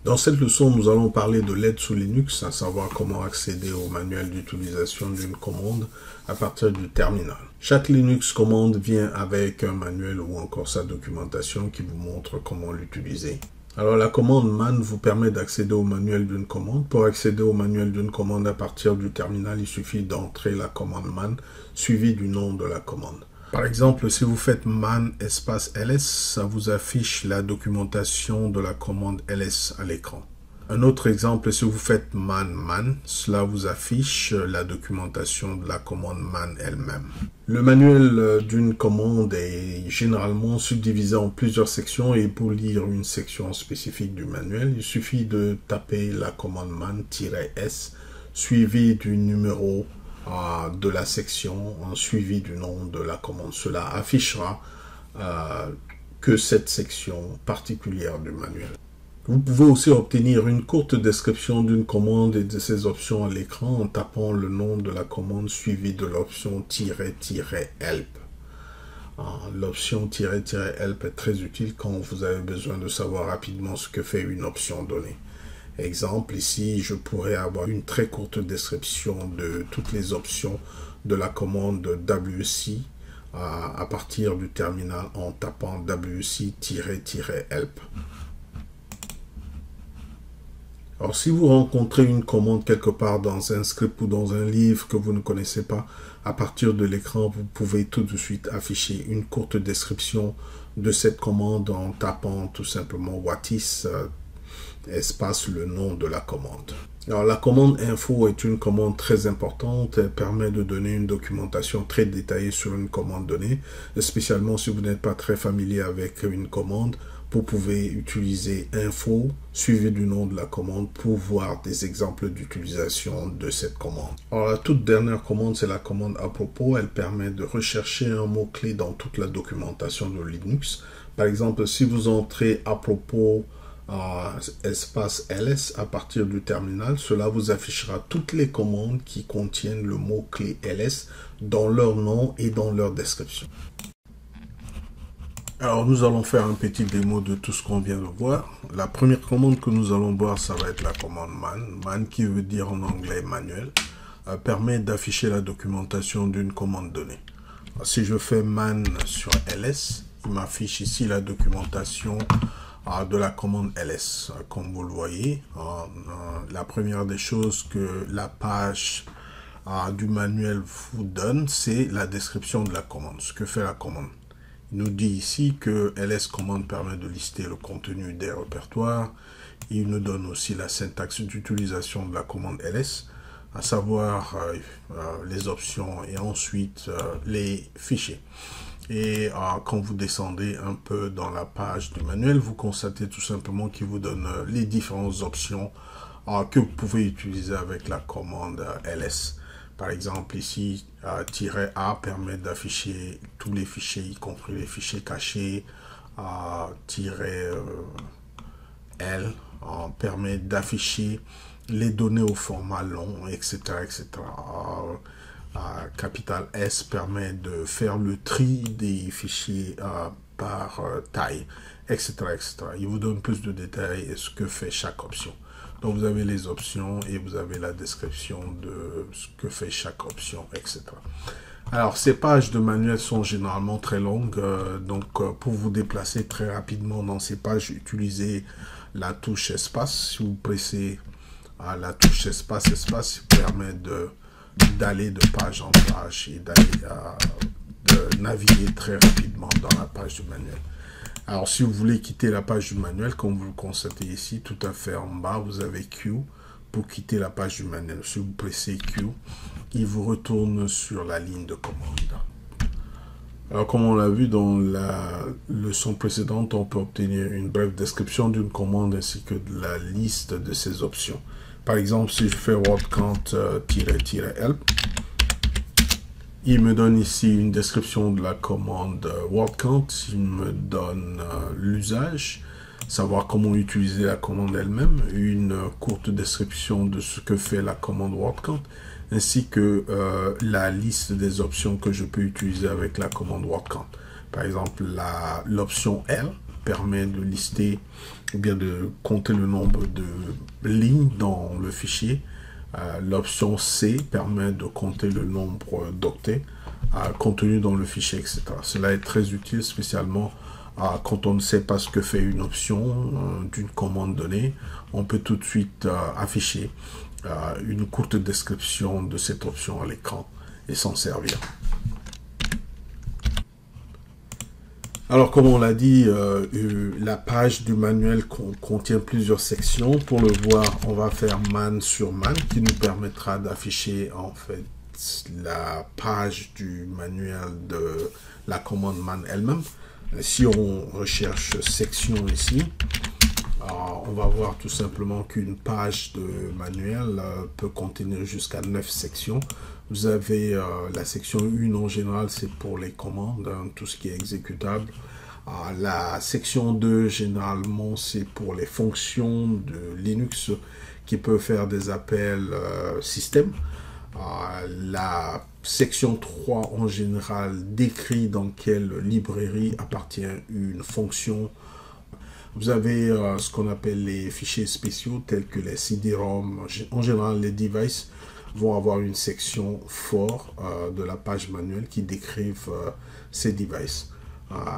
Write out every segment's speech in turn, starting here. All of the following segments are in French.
Dans cette leçon, nous allons parler de l'aide sous Linux, à savoir comment accéder au manuel d'utilisation d'une commande à partir du terminal. Chaque Linux commande vient avec un manuel ou encore sa documentation qui vous montre comment l'utiliser. Alors la commande man vous permet d'accéder au manuel d'une commande. Pour accéder au manuel d'une commande à partir du terminal, il suffit d'entrer la commande man suivie du nom de la commande. Par exemple, si vous faites man espace ls, ça vous affiche la documentation de la commande ls à l'écran. Un autre exemple, si vous faites man, cela vous affiche la documentation de la commande man elle-même. Le manuel d'une commande est généralement subdivisé en plusieurs sections et pour lire une section spécifique du manuel, il suffit de taper la commande man-s suivi du numéro de la section suivi du nom de la commande. Cela affichera que cette section particulière du manuel. Vous pouvez aussi obtenir une courte description d'une commande et de ses options à l'écran en tapant le nom de la commande suivi de l'option "-help". L'option "-help" est très utile quand vous avez besoin de savoir rapidement ce que fait une option donnée. Exemple, ici, je pourrais avoir une très courte description de toutes les options de la commande wc à partir du terminal en tapant wc-help. Alors, si vous rencontrez une commande quelque part dans un script ou dans un livre que vous ne connaissez pas, à partir de l'écran, vous pouvez tout de suite afficher une courte description de cette commande en tapant tout simplement whatis espace le nom de la commande. Alors la commande info est une commande très importante, elle permet de donner une documentation très détaillée sur une commande donnée, spécialement si vous n'êtes pas très familier avec une commande, vous pouvez utiliser info suivi du nom de la commande pour voir des exemples d'utilisation de cette commande. Alors la toute dernière commande, c'est la commande à propos, elle permet de rechercher un mot-clé dans toute la documentation de Linux. Par exemple, si vous entrez à propos espace ls à partir du terminal, cela vous affichera toutes les commandes qui contiennent le mot-clé ls dans leur nom et dans leur description. Alors nous allons faire un petit démo de tout ce qu'on vient de voir. La première commande que nous allons voir, ça va être la commande man qui veut dire en anglais manuel, permet d'afficher la documentation d'une commande donnée. Alors, si je fais man sur ls, il m'affiche ici la documentation de la commande ls. Comme vous le voyez, la première des choses que la page du manuel vous donne, c'est la description de la commande, ce que fait la commande. Il nous dit ici que ls commande permet de lister le contenu des répertoires. Il nous donne aussi la syntaxe d'utilisation de la commande ls, à savoir les options et ensuite les fichiers. Et quand vous descendez un peu dans la page du manuel, vous constatez tout simplement qu'il vous donne les différentes options que vous pouvez utiliser avec la commande ls. Par exemple, ici, "-a" permet d'afficher tous les fichiers, y compris les fichiers cachés. "-l" permet d'afficher les données au format long, etc. etc. Capital S permet de faire le tri des fichiers par taille, etc., etc. Il vous donne plus de détails et ce que fait chaque option. Donc vous avez les options et vous avez la description de ce que fait chaque option, etc. Alors ces pages de manuel sont généralement très longues, donc pour vous déplacer très rapidement dans ces pages, utilisez la touche espace. Si vous pressez la touche espace permet d'aller de page en page et de naviguer très rapidement dans la page du manuel. Alors si vous voulez quitter la page du manuel, comme vous le constatez ici, tout à fait en bas, vous avez Q pour quitter la page du manuel. Si vous pressez Q, il vous retourne sur la ligne de commande. Alors comme on l'a vu dans la leçon précédente, on peut obtenir une brève description d'une commande ainsi que de la liste de ses options. Par exemple, si je fais word count-help, il me donne ici une description de la commande word count, il me donne l'usage, savoir comment utiliser la commande elle-même, une courte description de ce que fait la commande word count, ainsi que la liste des options que je peux utiliser avec la commande word count. Par exemple, l'option L permet de lister ou bien de compter le nombre de lignes dans le fichier. L'option C permet de compter le nombre d'octets contenus dans le fichier, etc. Cela est très utile, spécialement quand on ne sait pas ce que fait une option d'une commande donnée. On peut tout de suite afficher une courte description de cette option à l'écran et s'en servir. Alors, comme on l'a dit, la page du manuel contient plusieurs sections. Pour le voir, on va faire man sur man, qui nous permettra d'afficher en fait la page du manuel de la commande man elle-même. Si on recherche section ici, on va voir tout simplement qu'une page de manuel peut contenir jusqu'à 9 sections. Vous avez la section 1 en général, c'est pour les commandes, tout ce qui est exécutable. La section 2, généralement, c'est pour les fonctions de Linux qui peuvent faire des appels système. La section 3, en général, décrit dans quelle librairie appartient une fonction. Vous avez ce qu'on appelle les fichiers spéciaux, tels que les CD-ROM. En général, les devices vont avoir une section for de la page manuelle qui décrivent ces devices,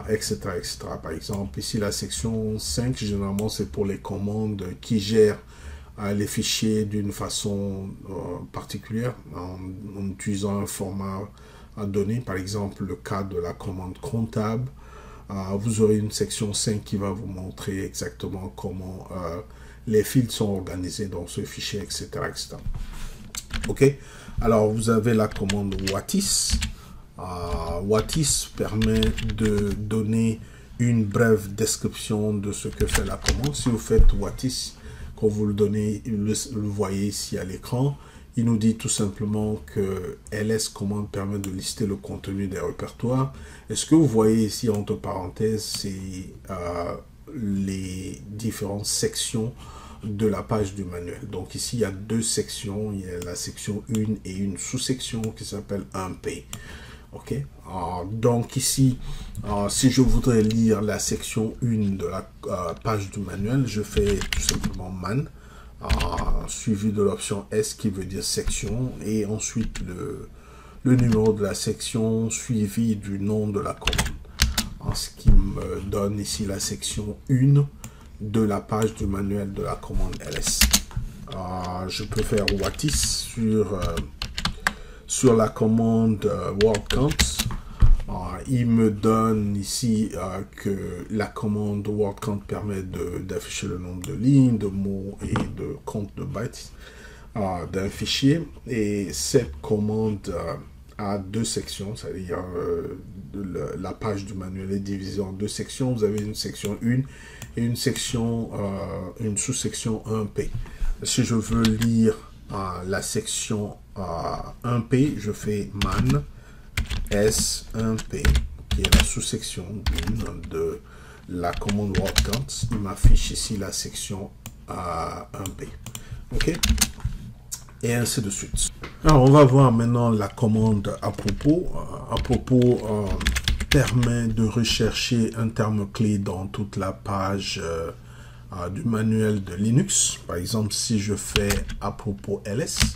etc., etc. Par exemple, ici, la section 5, généralement, c'est pour les commandes qui gèrent les fichiers d'une façon particulière, en utilisant un format donné. Par exemple, le cas de la commande comptable. Vous aurez une section 5 qui va vous montrer exactement comment les fils sont organisés dans ce fichier, etc., etc. Ok, alors vous avez la commande whatis. Whatis permet de donner une brève description de ce que fait la commande. Si vous faites whatis, quand vous le donnez, le voyez ici à l'écran, il nous dit tout simplement que ls commande permet de lister le contenu des répertoires. Et ce que vous voyez ici entre parenthèses, c'est les différentes sections de la page du manuel. Donc ici, il y a deux sections. Il y a la section 1 et une sous-section qui s'appelle 1P. Ok. Donc ici, si je voudrais lire la section 1 de la page du manuel, je fais tout simplement man, suivi de l'option S qui veut dire section, et ensuite le numéro de la section suivi du nom de la commande. Ce qui me donne ici la section 1 de la page du manuel de la commande ls. Je peux faire whatis sur la commande word count. Il me donne ici que la commande word count permet d'afficher le nombre de lignes, de mots et de compte de bytes d'un fichier. Et cette commande a deux sections, c'est-à-dire la page du manuel est divisée en deux sections. Vous avez une section 1 et une section, une sous-section 1P. Si je veux lire la section 1P, je fais man S1P, qui est la sous-section de la commande word count. Il m'affiche ici la section 1P. Ok, et ainsi de suite. Alors, on va voir maintenant la commande à propos. À propos permet de rechercher un terme clé dans toute la page du manuel de Linux. Par exemple, si je fais à propos ls,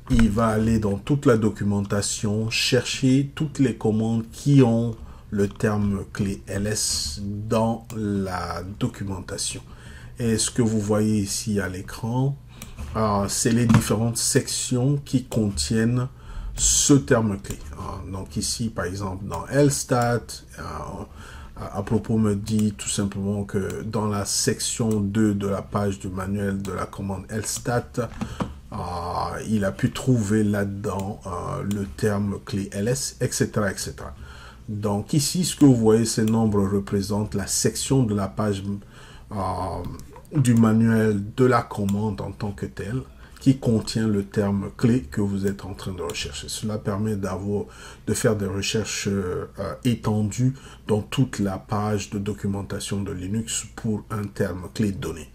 il va aller dans toute la documentation, chercher toutes les commandes qui ont le terme clé ls dans la documentation. Et ce que vous voyez ici à l'écran, c'est les différentes sections qui contiennent ce terme clé. Donc ici, par exemple, dans lstat, à propos me dit tout simplement que dans la section 2 de la page du manuel de la commande lstat, il a pu trouver là-dedans le terme clé ls, etc., etc. Donc ici, ce que vous voyez, ces nombres représentent la section de la page du manuel de la commande en tant que telle, qui contient le terme clé que vous êtes en train de rechercher. Cela permet de faire des recherches étendues dans toute la page de documentation de Linux pour un terme clé donné.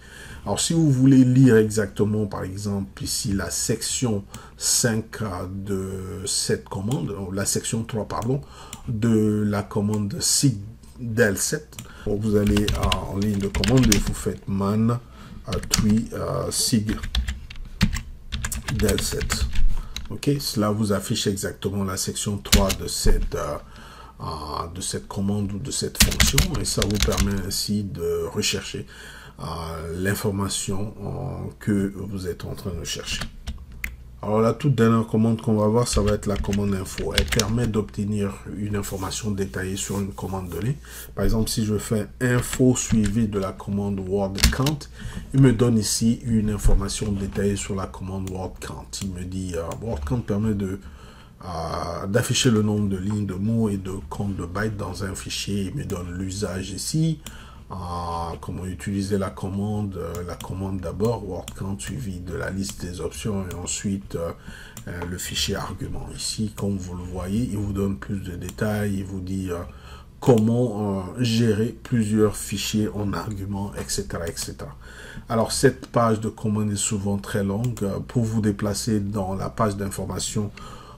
Alors, si vous voulez lire exactement, par exemple, ici, la section 5 de cette commande, la section 3, pardon, de la commande sig del 7, vous allez en ligne de commande et vous faites man twi sig del 7. Ok, cela vous affiche exactement la section 3 de cette commande ou de cette fonction, et ça vous permet ainsi de rechercher l'information que vous êtes en train de chercher. Alors la toute dernière commande qu'on va voir, ça va être la commande info. Elle permet d'obtenir une information détaillée sur une commande donnée. Par exemple, si je fais info suivi de la commande word count, il me donne ici une information détaillée sur la commande word count. Il me dit word count permet d'afficher le nombre de lignes de mots et de comptes de bytes dans un fichier. Il me donne l'usage ici. Comment utiliser la commande d'abord, word count suivi de la liste des options et ensuite le fichier argument. Ici, comme vous le voyez, il vous donne plus de détails, il vous dit comment gérer plusieurs fichiers en argument, etc., etc. Alors, cette page de commande est souvent très longue. Pour vous déplacer dans la page d'information,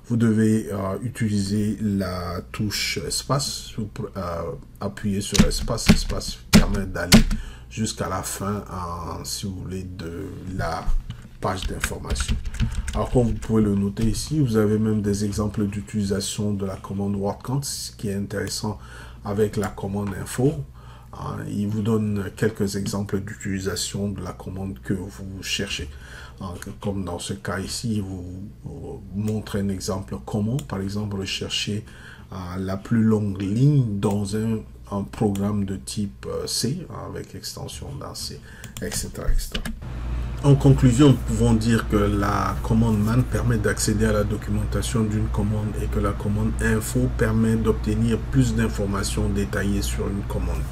vous devez utiliser la touche espace, appuyer sur espace. Espace permet d'aller jusqu'à la fin, si vous voulez, de la page d'information. Alors, comme vous pouvez le noter ici, vous avez même des exemples d'utilisation de la commande word count, ce qui est intéressant avec la commande info. Il vous donne quelques exemples d'utilisation de la commande que vous cherchez. Comme dans ce cas ici, il vous montre un exemple comment, par exemple, rechercher la plus longue ligne dans un programme de type C, avec extension dans C, etc., etc. En conclusion, nous pouvons dire que la commande man permet d'accéder à la documentation d'une commande et que la commande info permet d'obtenir plus d'informations détaillées sur une commande.